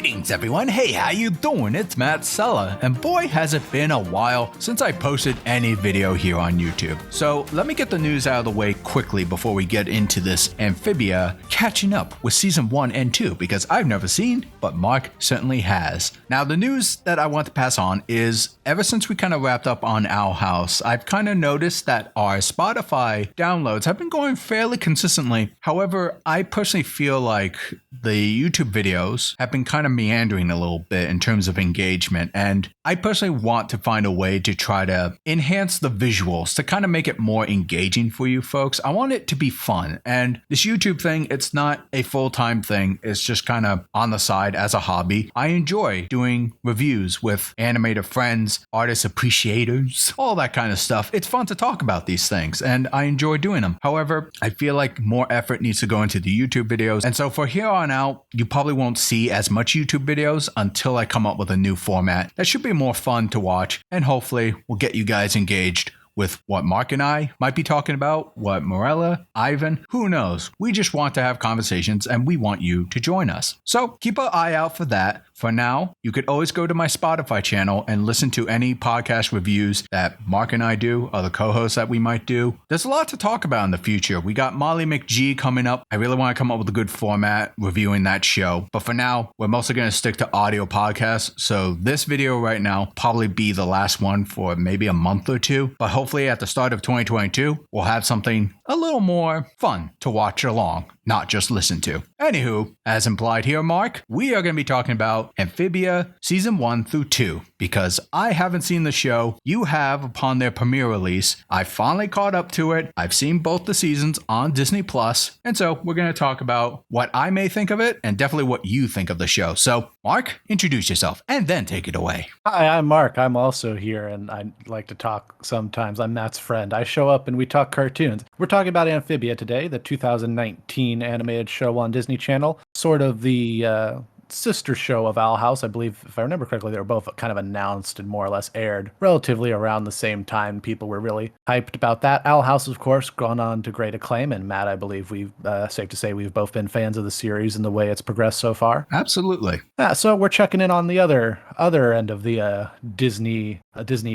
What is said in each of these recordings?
Greetings everyone, hey how you doing? It's Matt Sella, and boy has it been a while since I posted any video here on YouTube. So let me get the news out of the way quickly before we get into this Amphibia catching up with season 1 and 2 because I've never seen, but Mark certainly has. Now the news that I want to pass on is ever since we kind of wrapped up on Owl House, I've kind of noticed that our Spotify downloads have been going fairly consistently. However, I personally feel like the YouTube videos have been kind of meandering a little bit in terms of engagement, and I personally want to find a way to try to enhance the visuals to kind of make it more engaging for you folks. I want it to be fun, and this YouTube thing, it's not a full-time thing. It's just kind of on the side as a hobby. I enjoy doing reviews with animator friends, artist appreciators, all that kind of stuff. It's fun to talk about these things, and I enjoy doing them. However, I feel like more effort needs to go into the YouTube videos, and so for here on out, you probably won't see as much YouTube videos until I come up with a new format that should be more fun to watch, and hopefully will get you guys engaged with what Mark and I might be talking about, what Morella, Ivan, who knows. We just want to have conversations and we want you to join us. So keep an eye out for that. For now, you could always go to my Spotify channel and listen to any podcast reviews that Mark and I do, other co-hosts that we might do. There's a lot to talk about in the future. We got Molly McGee coming up. I really want to come up with a good format reviewing that show. But for now, we're mostly going to stick to audio podcasts. So this video right now probably be the last one for maybe a month or two. But hopefully at the start of 2022, we'll have something a little more fun to watch along, not just listen to. Anywho, as implied here, Mark, we are going to be talking about Amphibia Season 1 through 2, because I haven't seen the show. You have upon their premiere release. I finally caught up to it. I've seen both the seasons on Disney Plus, and so we're going to talk about what I may think of it, and definitely what you think of the show. So, Mark, introduce yourself, and then take it away. Hi, I'm Mark. I'm also here, and I like to talk sometimes. I'm Matt's friend. I show up and we talk cartoons. We're talking about Amphibia today, the 2019 animated show on Disney Channel, sort of the sister show of Owl House. I believe, if I remember correctly, they were both kind of announced and more or less aired relatively around the same time. People were really hyped about that. Owl House, of course, gone on to great acclaim, and Matt, I believe we've safe to say we've both been fans of the series and the way it's progressed so far. Absolutely. So we're checking in on the other end of the Disney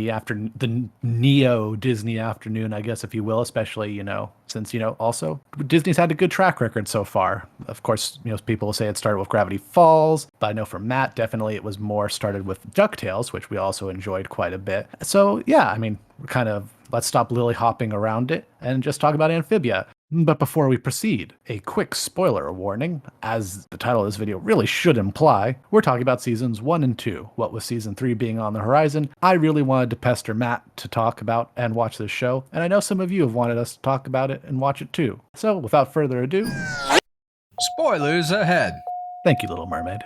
afternoon, the Neo Disney afternoon, I guess, if you will, especially, since, also Disney's had a good track record so far. Of course, people will say it started with Gravity Falls, but I know for Matt, definitely it was more started with DuckTales, which we also enjoyed quite a bit. So yeah, let's stop lily hopping around it and just talk about Amphibia. But before we proceed, a quick spoiler warning. As the title of this video really should imply, we're talking about seasons 1 and 2, what with season 3 being on the horizon. I really wanted to pester Matt to talk about and watch this show, and I know some of you have wanted us to talk about it and watch it too. So without further ado, spoilers ahead. Thank you, Little Mermaid.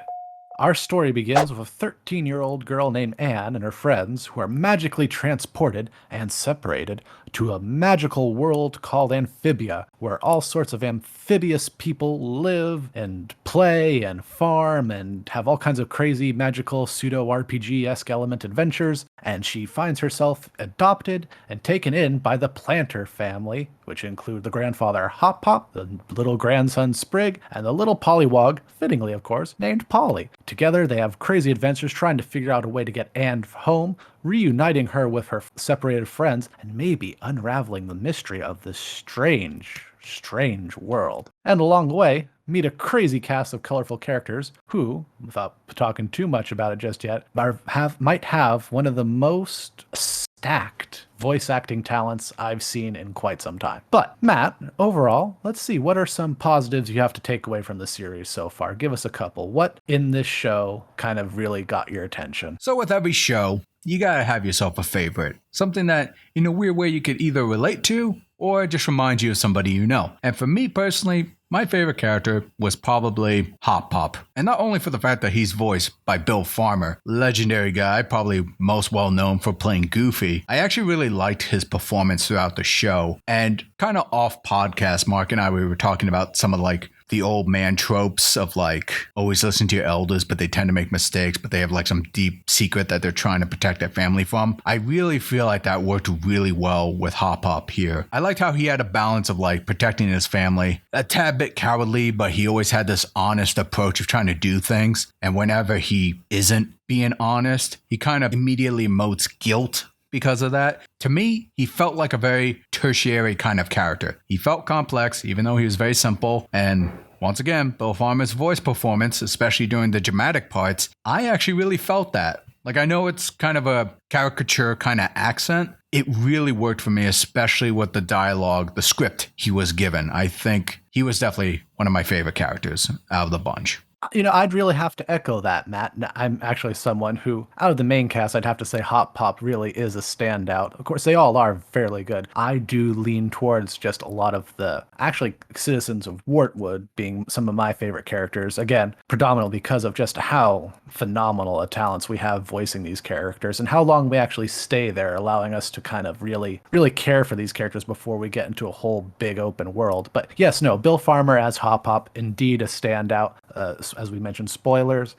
Our story begins with a 13-year-old girl named Anne and her friends who are magically transported and separated to a magical world called Amphibia, where all sorts of amphibious people live and play and farm and have all kinds of crazy magical pseudo-RPG-esque element adventures, and she finds herself adopted and taken in by the Planter family, which include the grandfather Hop Pop, the little grandson Sprig, and the little pollywog, fittingly of course, named Polly. Together they have crazy adventures trying to figure out a way to get Anne home, reuniting her with her separated friends, and maybe unraveling the mystery of this strange world. And along the way, meet a crazy cast of colorful characters who, without talking too much about it just yet, might have one of the most stacked voice acting talents I've seen in quite some time. But Matt, overall, let's see, what are some positives you have to take away from the series so far? Give us a couple. What in this show kind of really got your attention? So with every show, you gotta have yourself a favorite. Something that, in a weird way, you could either relate to or just remind you of somebody you know. And for me personally, my favorite character was probably Hop Pop. And not only for the fact that he's voiced by Bill Farmer, legendary guy, probably most well known for playing Goofy. I actually really liked his performance throughout the show. And kind of off podcast, Mark and I, we were talking about some of the old man tropes of like always listen to your elders, but they tend to make mistakes, but they have like some deep secret that they're trying to protect their family from. I really feel like that worked really well with Hop Hop here. I liked how he had a balance of like protecting his family, a tad bit cowardly, but he always had this honest approach of trying to do things. And whenever he isn't being honest, he kind of immediately emotes guilt because of that. To me, he felt like a very tertiary kind of character. He felt complex, even though he was very simple. And once again, Bill Farmer's voice performance, especially during the dramatic parts, I actually really felt that. Like, I know it's kind of a caricature kind of accent. It really worked for me, especially with the dialogue, the script he was given. I think he was definitely one of my favorite characters out of the bunch. I'd really have to echo that, Matt. I'm actually someone who, out of the main cast, I'd have to say Hop Pop really is a standout. Of course, they all are fairly good. I do lean towards just a lot of the, actually, citizens of Wartwood being some of my favorite characters. Again, predominantly because of just how phenomenal a talents we have voicing these characters and how long we actually stay there, allowing us to kind of really care for these characters before we get into a whole big open world. But yes, no, Bill Farmer as Hop Pop, indeed a standout. As we mentioned, spoilers,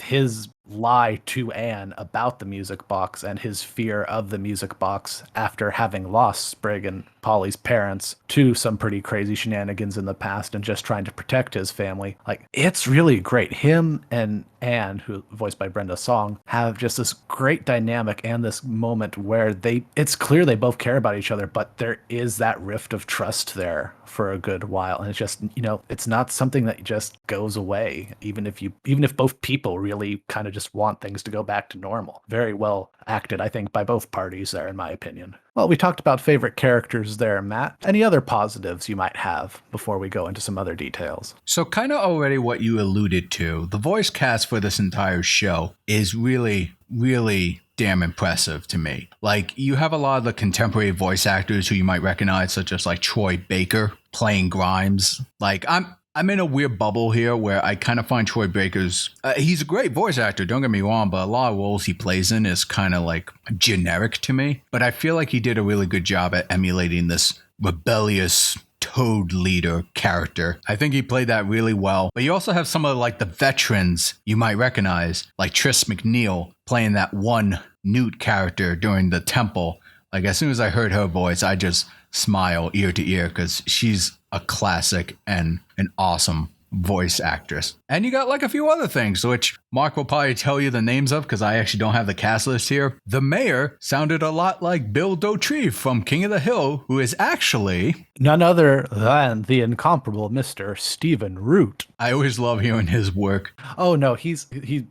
his lie to Anne about the music box and his fear of the music box after having lost Sprig and Polly's parents to some pretty crazy shenanigans in the past and just trying to protect his family. Like, it's really great. Him and Anne, who voiced by Brenda Song, have just this great dynamic and this moment where it's clear they both care about each other, but there is that rift of trust there for a good while. And it's just, it's not something that just goes away, even if both people really kind of just want things to go back to normal. Very well acted, I think, by both parties there, in my opinion. Well, we talked about favorite characters there, Matt. Any other positives you might have before we go into some other details? So kind of already what you alluded to, the voice cast for this entire show is really, really damn impressive to me. Like, you have a lot of the contemporary voice actors who you might recognize, such as like Troy Baker playing Grimes. Like, I'm in a weird bubble here where I kind of find Troy Baker's, he's a great voice actor, don't get me wrong, but a lot of roles he plays in is kind of like generic to me. But I feel like he did a really good job at emulating this rebellious toad leader character. I think he played that really well. But you also have some of like the veterans you might recognize, like Tris McNeil playing that one Newt character during the temple. Like, as soon as I heard her voice, I just smile ear to ear because she's a classic and an awesome voice actress. And you got like a few other things, which Mark will probably tell you the names of because I actually don't have the cast list here. The mayor sounded a lot like Bill Dauterive from King of the Hill, who is actually none other than the incomparable Mr. Stephen Root. I always love hearing his work. Oh no, he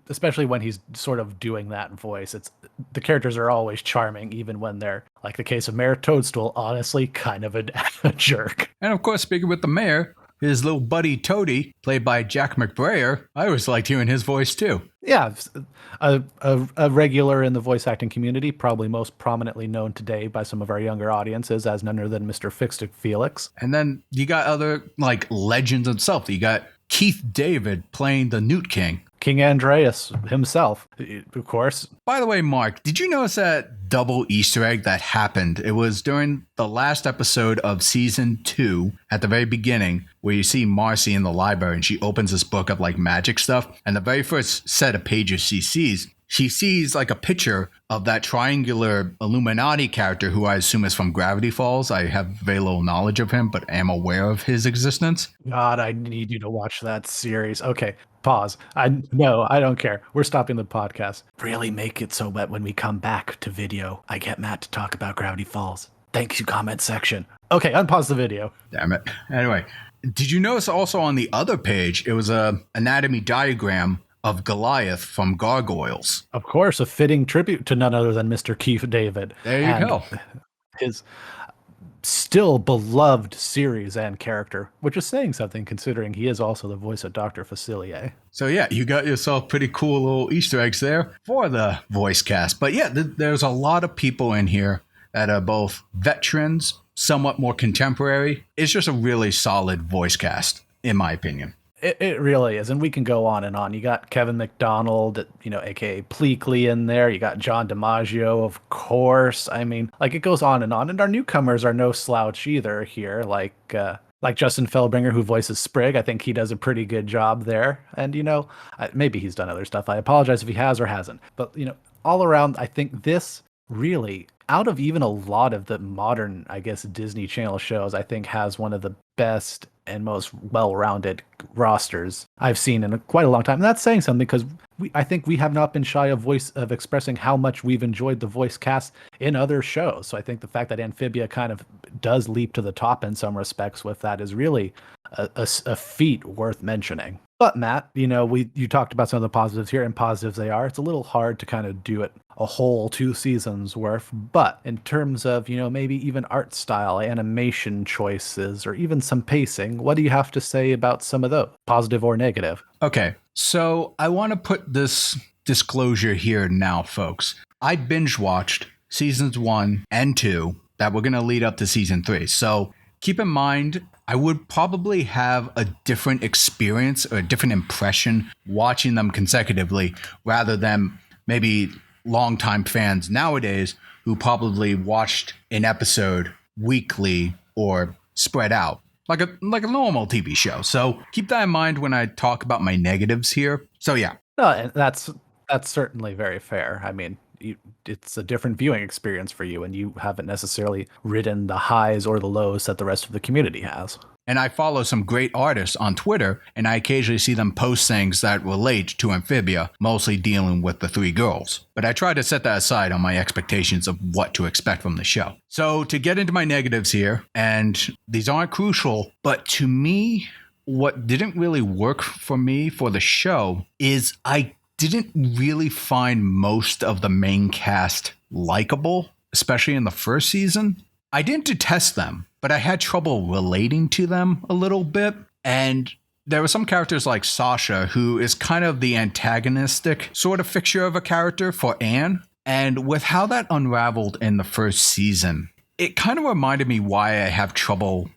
especially when he's sort of doing that voice. The characters are always charming, even when they're, like the case of Mayor Toadstool, honestly kind of a jerk. And of course, speaking with the mayor, his little buddy Toady, played by Jack McBrayer, I always liked hearing his voice too. Yeah, a regular in the voice acting community, probably most prominently known today by some of our younger audiences as none other than Mr. Fixed Felix. And then you got other like legends himself. You got Keith David playing the Newt King. King Andreas himself, of course. By the way, Mark, did you notice that double Easter egg that happened? It was during the last episode of season 2 at the very beginning where you see Marcy in the library and she opens this book of like magic stuff. And the very first set of pages she sees like a picture of that triangular Illuminati character who I assume is from Gravity Falls. I have very little knowledge of him, but am aware of his existence. God, I need you to watch that series. Okay, pause. I don't care. We're stopping the podcast. Really make it so that when we come back to video, I get Matt to talk about Gravity Falls. Thank you, comment section. Okay, unpause the video. Damn it. Anyway, did you notice also on the other page, it was a anatomy diagram of Goliath from Gargoyles? Of course, a fitting tribute to none other than Mr. Keith David. There you go. His still beloved series and character, which is saying something considering he is also the voice of Dr. Facilier. So yeah, you got yourself pretty cool little Easter eggs there for the voice cast. But yeah, there's a lot of people in here that are both veterans, somewhat more contemporary. It's just a really solid voice cast, in my opinion. It really is, and we can go on and on. You got Kevin McDonald, aka Pleakley in there. You got John DiMaggio, of course. I mean, like, it goes on, and our newcomers are no slouch either here. Like Like Justin Feldbringer, who voices Sprig, I think he does a pretty good job there. And, maybe he's done other stuff. I apologize if he has or hasn't. But, all around, I think this really, out of even a lot of the modern, I guess, Disney Channel shows, I think has one of the best and most well-rounded rosters I've seen in quite a long time. And that's saying something because I think we have not been shy of expressing how much we've enjoyed the voice cast in other shows. So I think the fact that Amphibia kind of does leap to the top in some respects with that is really a feat worth mentioning. But Matt, you talked about some of the positives here, and positives they are. It's a little hard to kind of do it a whole 2 seasons worth. But in terms of, maybe even art style, animation choices, or even some pacing, what do you have to say about some of those, positive or negative? Okay, so I want to put this disclosure here now, folks. I binge watched seasons 1 and 2 that were going to lead up to season 3. So keep in mind, I would probably have a different experience or a different impression watching them consecutively rather than maybe longtime fans nowadays who probably watched an episode weekly or spread out like a normal TV show. So keep that in mind when I talk about my negatives here. So yeah. No, and that's certainly very fair. I mean, it's a different viewing experience for you, and you haven't necessarily ridden the highs or the lows that the rest of the community has. And I follow some great artists on Twitter, and I occasionally see them post things that relate to Amphibia, mostly dealing with the 3 girls. But I try to set that aside on my expectations of what to expect from the show. So to get into my negatives here, and these aren't crucial, but to me, what didn't really work for me for the show is I didn't really find most of the main cast likable, especially in the first season. I didn't detest them, but I had trouble relating to them a little bit. And there were some characters like Sasha, who is kind of the antagonistic sort of fixture of a character for Anne. And with how that unraveled in the first season, it kind of reminded me why I have trouble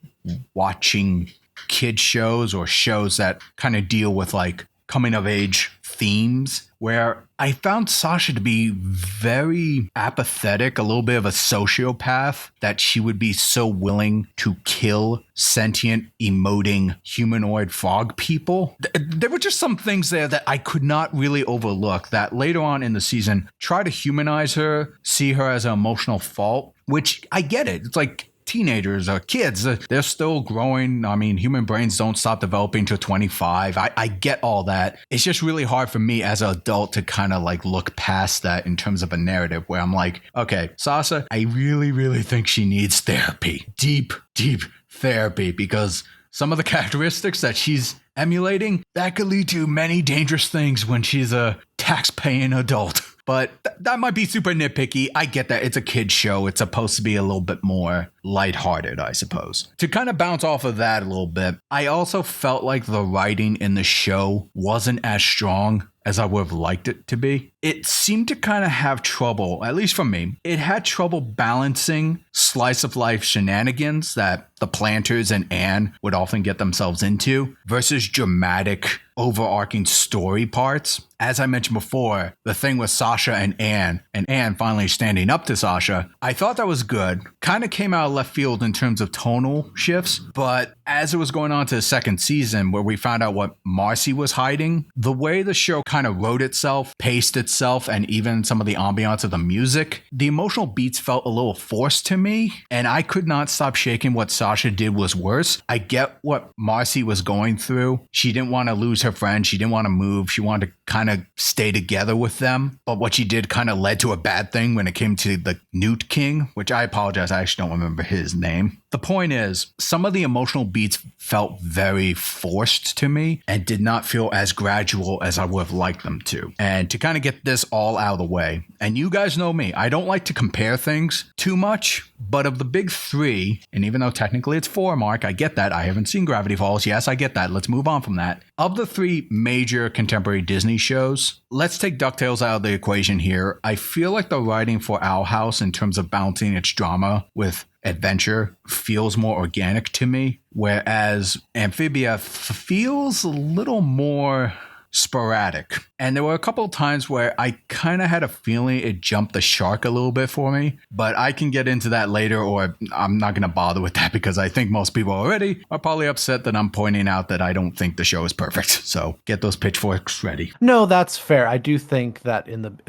watching kid shows or shows that kind of deal with like coming of age themes, where I found Sasha to be very apathetic, a little bit of a sociopath, that she would be so willing to kill sentient, emoting, humanoid frog people. There were just some things there that I could not really overlook that later on in the season try to humanize her, see her as an emotional fault, which I get it. It's like teenagers or kids, they're still growing. I mean, human brains don't stop developing till 25. I get all that. It's just really hard for me as an adult to kind of like look past that in terms of a narrative where I'm like, okay, Sasha, I really, really think she needs therapy. Deep therapy, because some of the characteristics that she's emulating, that could lead to many dangerous things when she's a tax-paying adult. But that might be super nitpicky. I get that. It's a kid's show. It's supposed to be a little bit more lighthearted, I suppose. To kind of bounce off of that a little bit, I also felt like the writing in the show wasn't as strong as I would have liked it to be. It seemed to kind of have trouble, at least for me, it had trouble balancing slice of life shenanigans that the Planters and Anne would often get themselves into versus dramatic, overarching story parts. As I mentioned before, the thing with Sasha and Anne finally standing up to Sasha, I thought that was good. Kind of came out of left field in terms of tonal shifts, but as it was going on to the second season where we found out what Marcy was hiding, the way the show kind of wrote itself, paced itself, and even some of the ambiance of the music, the emotional beats felt a little forced to me, and I could not stop shaking what Sasha did was worse. I get what Marcy was going through. She didn't want to lose her friend. She didn't want to move. She wanted to kind of stay together with them. But what she did kind of led to a bad thing when it came to the Newt King, which I apologize, I actually don't remember his name. The point is, some of the emotional beats felt very forced to me and did not feel as gradual as I would have liked them to. And to kind of get this all out of the way, and you guys know me, I don't like to compare things too much, but of the big 3, and even though technically it's 4, Mark, I get that. I haven't seen Gravity Falls. Yes, I get that. Let's move on from that. Of the 3 major contemporary Disney shows, let's take DuckTales out of the equation here. I feel like the writing for Owl House in terms of balancing its drama with adventure feels more organic to me, whereas Amphibia feels a little more sporadic. And there were a couple of times where I kind of had a feeling it jumped the shark a little bit for me, but I can get into that later, or I'm not going to bother with that because I think most people already are probably upset that I'm pointing out that I don't think the show is perfect. So get those pitchforks ready. No, that's fair. I do think that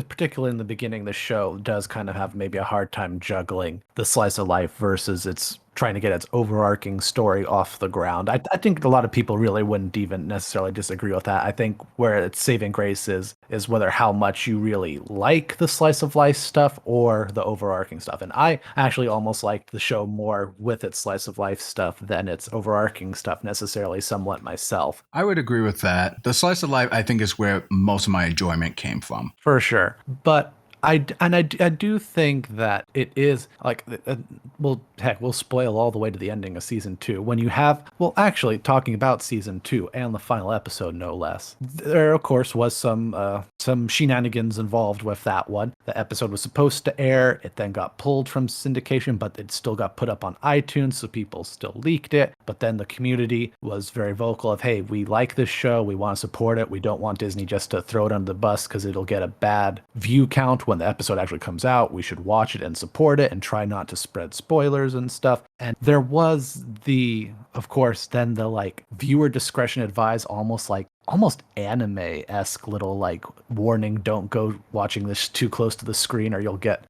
particularly in the beginning, the show does kind of have maybe a hard time juggling the slice of life versus its trying to get its overarching story off the ground. I think a lot of people really wouldn't even necessarily disagree with that. I think where its saving grace is whether how much you really like the slice of life stuff or the overarching stuff. And I actually almost liked the show more with its slice of life stuff than its overarching stuff necessarily somewhat myself. I would agree with that. The slice of life, I think, is where most of my enjoyment came from. For sure. But I do think that it is like, well, heck, we'll spoil all the way to the ending of season 2. When you have, well, actually, talking about season 2 and the final episode, no less, there, of course, was some shenanigans involved with that one. The episode was supposed to air. It then got pulled from syndication, but it still got put up on iTunes, so people still leaked it. But then the community was very vocal of, hey, we like this show. We want to support it. We don't want Disney just to throw it under the bus because it'll get a bad view count when the episode actually comes out. We should watch it and support it and try not to spread spoilers and stuff. And there was of course, then the like viewer discretion advised, almost anime-esque little like warning, don't go watching this too close to the screen or you'll get,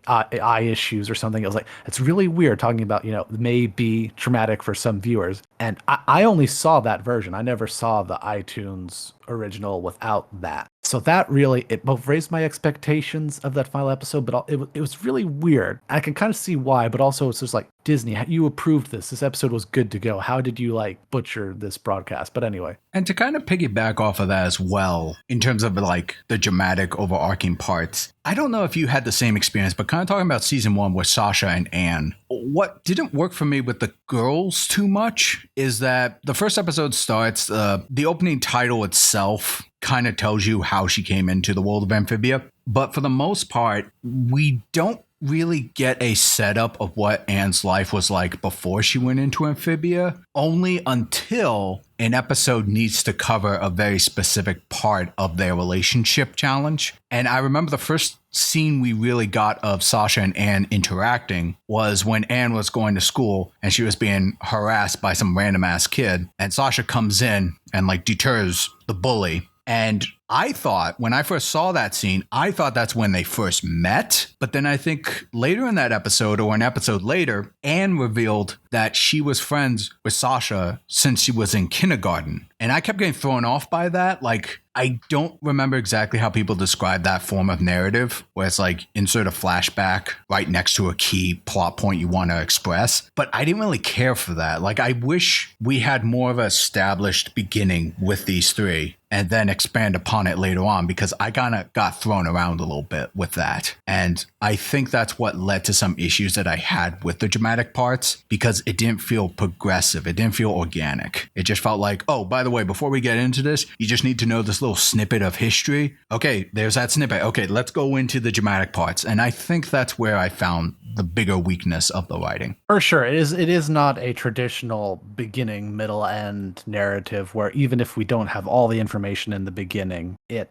eye issues or something. It was like, it's really weird talking about, may be traumatic for some viewers. And I only saw that version. I never saw the iTunes original without that. So that really, it both raised my expectations of that final episode, but it was really weird. I can kind of see why, but also it's just like, Disney, you approved this. This episode was good to go. How did you like butcher this broadcast? But anyway. And to kind of piggyback off of that as well, in terms of like the dramatic overarching parts, I don't know if you had the same experience, but kind of talking about season 1 with Sasha and Anne, what didn't work for me with the girls too much is that the first episode starts, the opening title itself kind of tells you how she came into the world of Amphibia. But for the most part, we don't really get a setup of what Anne's life was like before she went into Amphibia, only until an episode needs to cover a very specific part of their relationship challenge. And I remember the first scene we really got of Sasha and Anne interacting was when Anne was going to school and she was being harassed by some random ass kid, and Sasha comes in and like deters the bully. And I thought, when I first saw that scene, I thought that's when they first met. But then I think later in that episode, or an episode later, Anne revealed that she was friends with Sasha since she was in kindergarten. And I kept getting thrown off by that. Like, I don't remember exactly how people describe that form of narrative, where it's like insert a flashback right next to a key plot point you want to express. But I didn't really care for that. Like, I wish we had more of an established beginning with these three and then expand upon it later on, because I kind of got thrown around a little bit with that. And I think that's what led to some issues that I had with the dramatic parts, because it didn't feel progressive. It didn't feel organic. It just felt like, oh, by the way, before we get into this, you just need to know this little snippet of history. Okay, there's that snippet. Okay, let's go into the dramatic parts. And I think that's where I found the bigger weakness of the writing. For sure. It is not a traditional beginning, middle, end narrative where even if we don't have all the information in the beginning, it,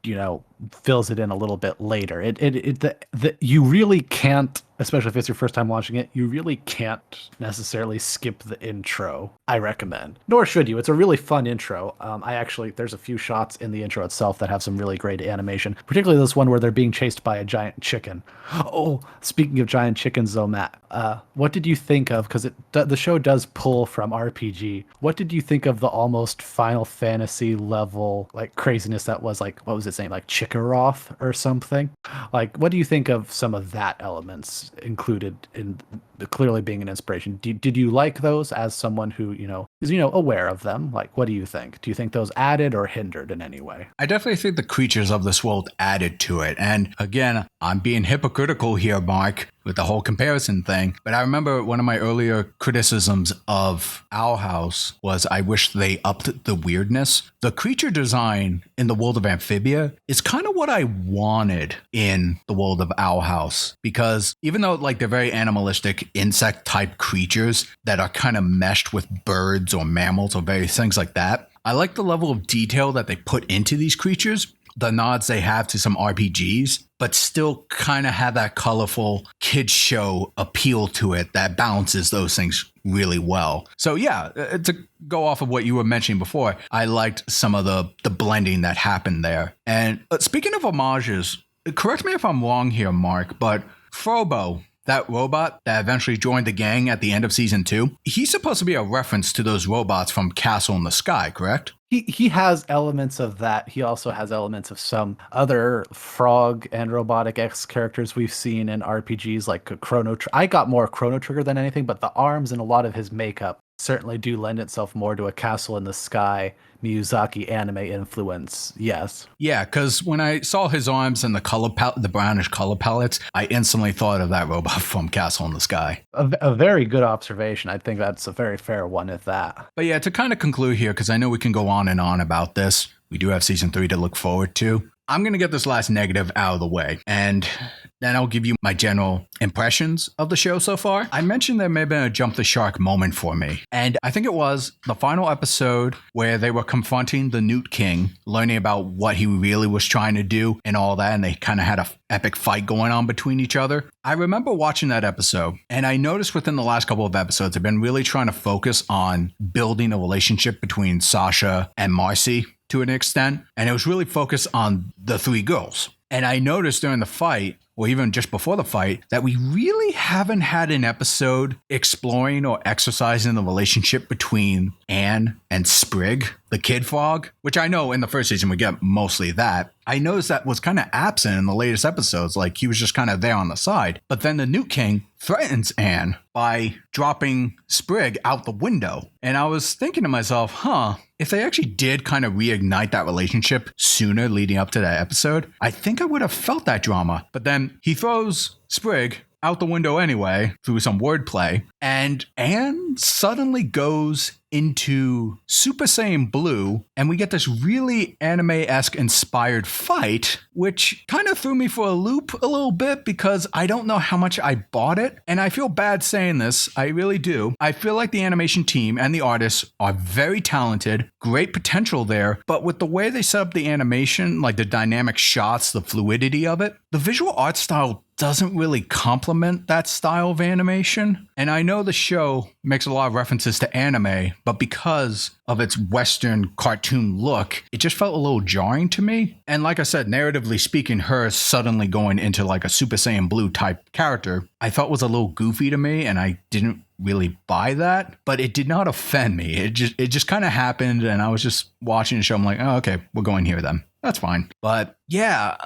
fills it in a little bit later. You really can't, especially if it's your first time watching it, you really can't necessarily skip the intro, I recommend. Nor should you. It's a really fun intro. There's a few shots in the intro itself that have some really great animation, particularly this one where they're being chased by a giant chicken. Oh, speaking of giant chickens though, Matt, what did you think of, because the show does pull from RPG, what did you think of the almost Final Fantasy level like craziness that was like, what was it saying, like Chikaroth or something? Like, what do you think of some of that elements included in clearly being an inspiration? Did you like those as someone who, is, aware of them? Like, what do you think? Do you think those added or hindered in any way? I definitely think the creatures of this world added to it. And again, I'm being hypocritical here, Mark, with the whole comparison thing. But I remember one of my earlier criticisms of Owl House was I wish they upped the weirdness. The creature design in the world of Amphibia is kind of what I wanted in the world of Owl House, because even though like they're very animalistic insect type creatures that are kind of meshed with birds or mammals or various things like that, I like the level of detail that they put into these creatures, the nods they have to some RPGs, but still kind of have that colorful kids show appeal to it that balances those things really well. So yeah, to go off of what you were mentioning before, I liked some of the blending that happened there. And speaking of homages, correct me if I'm wrong here, Mark, but Frobo, that robot that eventually joined the gang at the end of season 2, he's supposed to be a reference to those robots from Castle in the Sky, correct? He has elements of that. He also has elements of some other frog and robotic X characters we've seen in RPGs like Chrono Trigger. I got more Chrono Trigger than anything, but the arms and a lot of his makeup certainly do lend itself more to a Castle in the Sky Miyazaki anime influence. Yes. Yeah, because when I saw his arms and the brownish color palettes, I instantly thought of that robot from Castle in the Sky. A very good observation. I think that's a very fair one at that. But yeah, to kind of conclude here, because I know we can go on and on about this, we do have season 3 to look forward to. I'm going to get this last negative out of the way, and then I'll give you my general impressions of the show so far. I mentioned there may have been a jump the shark moment for me, and I think it was the final episode where they were confronting the Newt King, learning about what he really was trying to do and all that, and they kind of had an epic fight going on between each other. I remember watching that episode, and I noticed within the last couple of episodes, I've been really trying to focus on building a relationship between Sasha and Marcy to an extent, and it was really focused on the 3 girls. And I noticed during the fight, or even just before the fight, that we really haven't had an episode exploring or exercising the relationship between Anne and Sprig, the kid frog, which I know in the first season we get mostly that. I noticed that was kind of absent in the latest episodes, like he was just kind of there on the side. But then the Newt King threatens Anne by dropping Sprig out the window. And I was thinking to myself, if they actually did kind of reignite that relationship sooner leading up to that episode, I think I would have felt that drama. But then he throws Sprig out the window anyway through some wordplay, and Anne suddenly goes into Super Saiyan Blue, and we get this really anime-esque inspired fight, which kind of threw me for a loop a little bit because I don't know how much I bought it, and I feel bad saying this, I really do. I feel like the animation team and the artists are very talented, great potential there, but with the way they set up the animation, like the dynamic shots, the fluidity of it, the visual art style doesn't really complement that style of animation. And I know the show makes a lot of references to anime, but because of its Western cartoon look, it just felt a little jarring to me. And like I said, narratively speaking, her suddenly going into like a Super Saiyan Blue type character, I felt was a little goofy to me, and I didn't really buy that, but it did not offend me. It just kind of happened, and I was just watching the show. I'm like, oh, okay, we're going here then. That's fine. But yeah,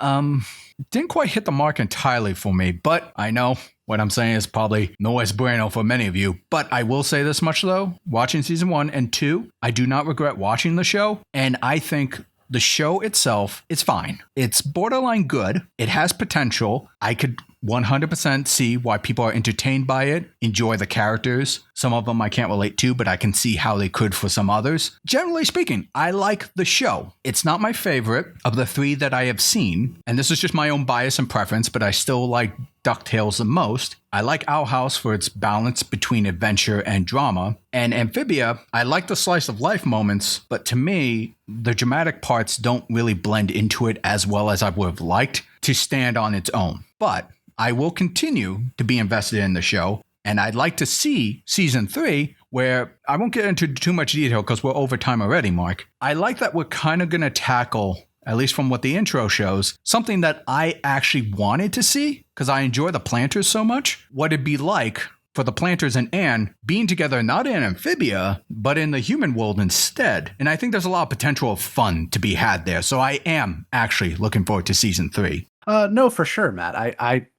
didn't quite hit the mark entirely for me, but I know what I'm saying is probably no es bueno for many of you. But I will say this much though, watching season 1 and 2, I do not regret watching the show, and I think the show itself is fine. It's borderline good. It has potential. I could 100% see why people are entertained by it, enjoy the characters. Some of them I can't relate to, but I can see how they could for some others. Generally speaking, I like the show. It's not my favorite of the 3 that I have seen, and this is just my own bias and preference, but I still like DuckTales the most. I like Owl House for its balance between adventure and drama. And Amphibia, I like the slice of life moments, but to me, the dramatic parts don't really blend into it as well as I would have liked to stand on its own. But I will continue to be invested in the show, and I'd like to see season 3, where I won't get into too much detail because we're over time already, Mark. I like that we're kind of going to tackle, at least from what the intro shows, something that I actually wanted to see because I enjoy the Planters so much. What it'd be like for the Planters and Anne being together not in Amphibia, but in the human world instead. And I think there's a lot of potential of fun to be had there. So I am actually looking forward to season 3. No, for sure, Matt.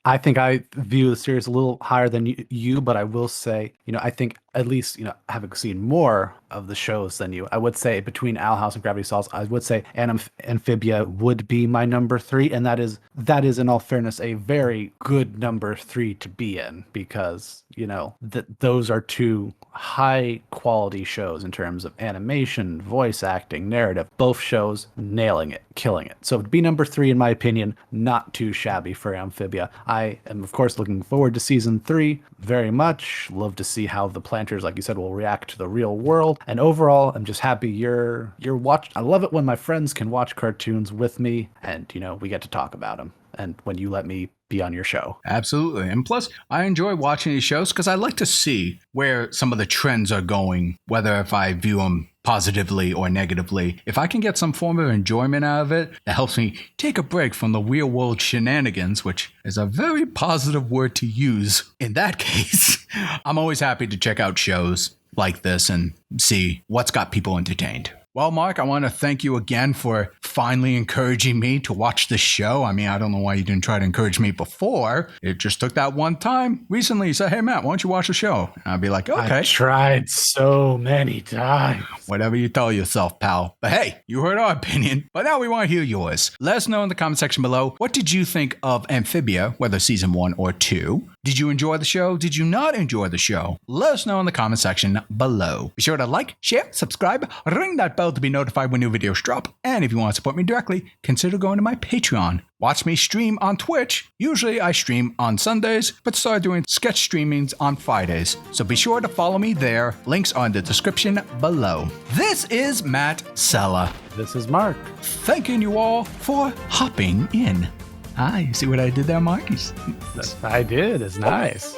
I think I view the series a little higher than you, but I will say, I think at least, having seen more of the shows than you, I would say between Owl House and Gravity Falls, I would say Amphibia would be my number 3. And that is in all fairness, a very good number 3 to be in because, those are 2 high quality shows in terms of animation, voice acting, narrative, both shows nailing it, killing it. So to be number 3, in my opinion, not too shabby for Amphibia. I am, of course, looking forward to season 3 very much. Love to see how the planters, like you said, will react to the real world. And overall, I'm just happy you're I love it when my friends can watch cartoons with me and, we get to talk about them. And when you let me be on your show. Absolutely. And plus, I enjoy watching these shows because I like to see where some of the trends are going, whether if I view them positively or negatively. If I can get some form of enjoyment out of it, that helps me take a break from the real world shenanigans, which is a very positive word to use in that case. I'm always happy to check out shows like this and see what's got people entertained. Well, Mark, I want to thank you again for finally encouraging me to watch this show. I mean, I don't know why you didn't try to encourage me before. It just took that one time. Recently, you said, hey, Matt, why don't you watch the show? And I'd be like, okay. I tried so many times. Whatever you tell yourself, pal. But hey, you heard our opinion, but now we want to hear yours. Let us know in the comment section below, what did you think of Amphibia, whether season 1 or 2? Did you enjoy the show? Did you not enjoy the show? Let us know in the comment section below. Be sure to like, share, subscribe, ring that bell to be notified when new videos drop. And if you want to support me directly, consider going to my Patreon. Watch me stream on Twitch. Usually I stream on Sundays, but start doing sketch streamings on Fridays. So be sure to follow me there. Links are in the description below. This is Matt Sella. This is Mark. Thanking you all for hopping in. Ah, you see what I did there, Mark? I did. It's nice.